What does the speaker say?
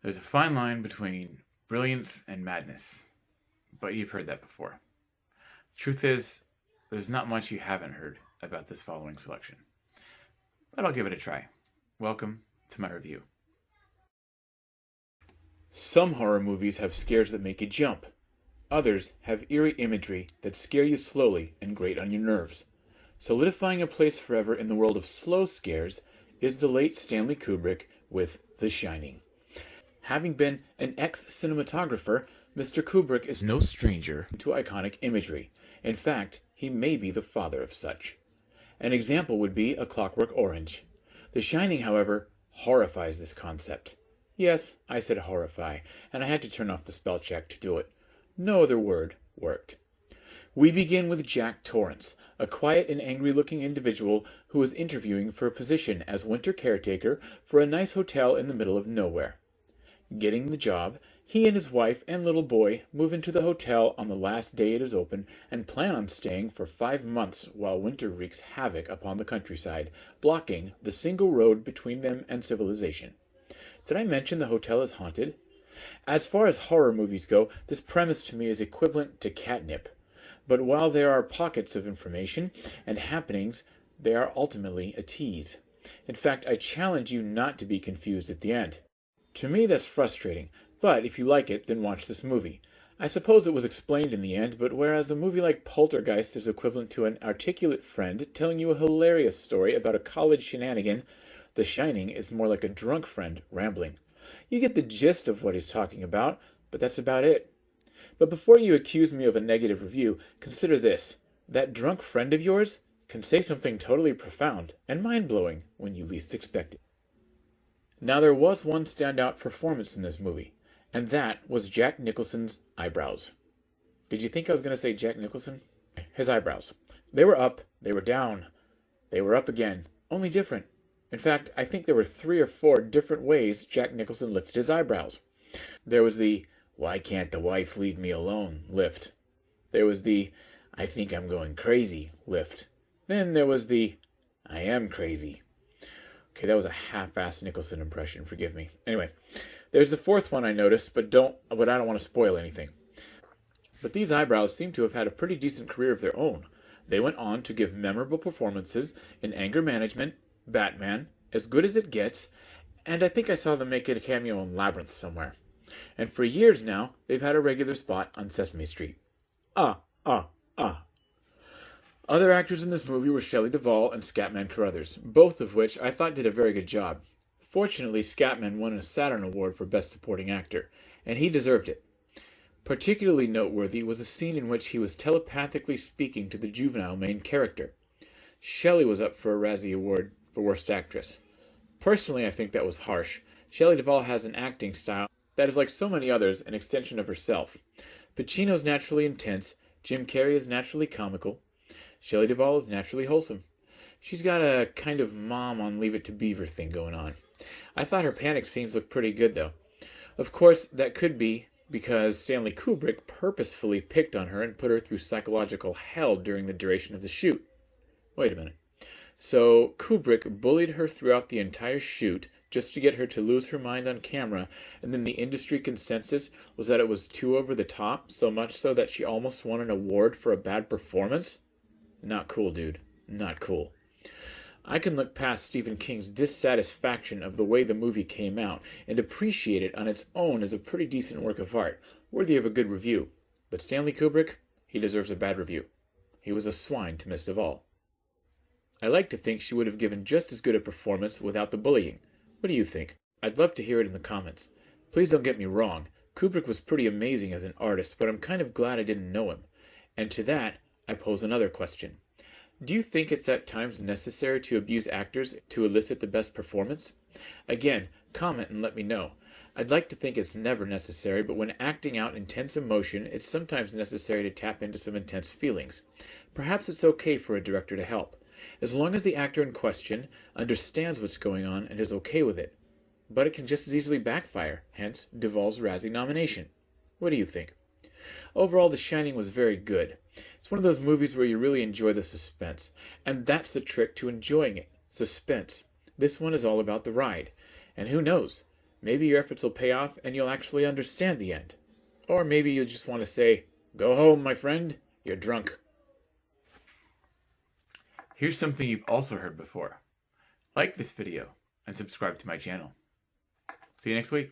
There's a fine line between brilliance and madness, but you've heard that before. Truth is, there's not much you haven't heard about this following selection, but I'll give it a try. Welcome to my review. Some horror movies have scares that make you jump. Others have eerie imagery that scare you slowly and grate on your nerves. Solidifying a place forever in the world of slow scares is the late Stanley Kubrick with The Shining. Having been an ex-cinematographer, Mr. Kubrick is no stranger to iconic imagery. In fact, he may be the father of such. An example would be A Clockwork Orange. The Shining, however, horrifies this concept. Yes, I said horrify, and I had to turn off the spell check to do it. No other word worked. We begin with Jack Torrance, a quiet and angry-looking individual who is interviewing for a position as winter caretaker for a nice hotel in the middle of nowhere. Getting the job, he and his wife and little boy move into the hotel on the last day it is open and plan on staying for 5 months while winter wreaks havoc upon the countryside, blocking the single road between them and civilization. Did I mention the hotel is haunted? As far as horror movies go, this premise to me is equivalent to catnip. But while there are pockets of information and happenings, they are ultimately a tease. In fact, I challenge you not to be confused at the end. To me, that's frustrating, but if you like it, then watch this movie. I suppose it was explained in the end, but whereas a movie like Poltergeist is equivalent to an articulate friend telling you a hilarious story about a college shenanigan, The Shining is more like a drunk friend rambling. You get the gist of what he's talking about, but that's about it. But before you accuse me of a negative review, consider this. That drunk friend of yours can say something totally profound and mind-blowing when you least expect it. Now there was one standout performance in this movie, and that was Jack Nicholson's eyebrows. Did you think I was going to say Jack Nicholson? His eyebrows. They were up, they were down, they were up again, only different. In fact, I think there were 3 or 4 different ways Jack Nicholson lifted his eyebrows. There was the "Why can't the wife leave me alone?" lift. There was the "I think I'm going crazy" lift. Then there was the "I am crazy." Okay, that was a half-assed Nicholson impression, forgive me. Anyway, there's the 4th one I noticed, but I don't want to spoil anything. But these eyebrows seem to have had a pretty decent career of their own. They went on to give memorable performances in Anger Management, Batman, As Good as It Gets, and I think I saw them make it a cameo in Labyrinth somewhere. And for years now, they've had a regular spot on Sesame Street. Ah, ah, ah. Other actors in this movie were Shelley Duvall and Scatman Carruthers, both of which I thought did a very good job. Fortunately, Scatman won a Saturn Award for Best Supporting Actor, and he deserved it. Particularly noteworthy was a scene in which he was telepathically speaking to the juvenile main character. Shelley was up for a Razzie Award for Worst Actress. Personally, I think that was harsh. Shelley Duvall has an acting style that is, like so many others, an extension of herself. Pacino's naturally intense, Jim Carrey is naturally comical, Shelley Duvall is naturally wholesome. She's got a kind of mom on Leave It to Beaver thing going on. I thought her panic scenes looked pretty good, though. Of course, that could be because Stanley Kubrick purposefully picked on her and put her through psychological hell during the duration of the shoot. Wait a minute. So Kubrick bullied her throughout the entire shoot just to get her to lose her mind on camera, and then the industry consensus was that it was too over the top, so much so that she almost won an award for a bad performance? Not cool, dude. Not cool. I can look past Stephen King's dissatisfaction of the way the movie came out and appreciate it on its own as a pretty decent work of art, worthy of a good review. But Stanley Kubrick, he deserves a bad review. He was a swine to Miss Duvall. I like to think she would have given just as good a performance without the bullying. What do you think? I'd love to hear it in the comments. Please don't get me wrong. Kubrick was pretty amazing as an artist, but I'm kind of glad I didn't know him. And to that, I pose another question. Do you think it's at times necessary to abuse actors to elicit the best performance? Again, comment and let me know. I'd like to think it's never necessary, but when acting out intense emotion, it's sometimes necessary to tap into some intense feelings. Perhaps it's okay for a director to help, as long as the actor in question understands what's going on and is okay with it. But it can just as easily backfire, hence Duvall's Razzie nomination. What do you think? Overall, The Shining was very good. It's one of those movies where you really enjoy the suspense, and that's the trick to enjoying it, suspense. This one is all about the ride, and who knows, Maybe your efforts will pay off and you'll actually understand the end. Or maybe you'll just want to say, "Go home, my friend, you're drunk." Here's something you've also heard before. Like this video and subscribe to my channel. See you next week.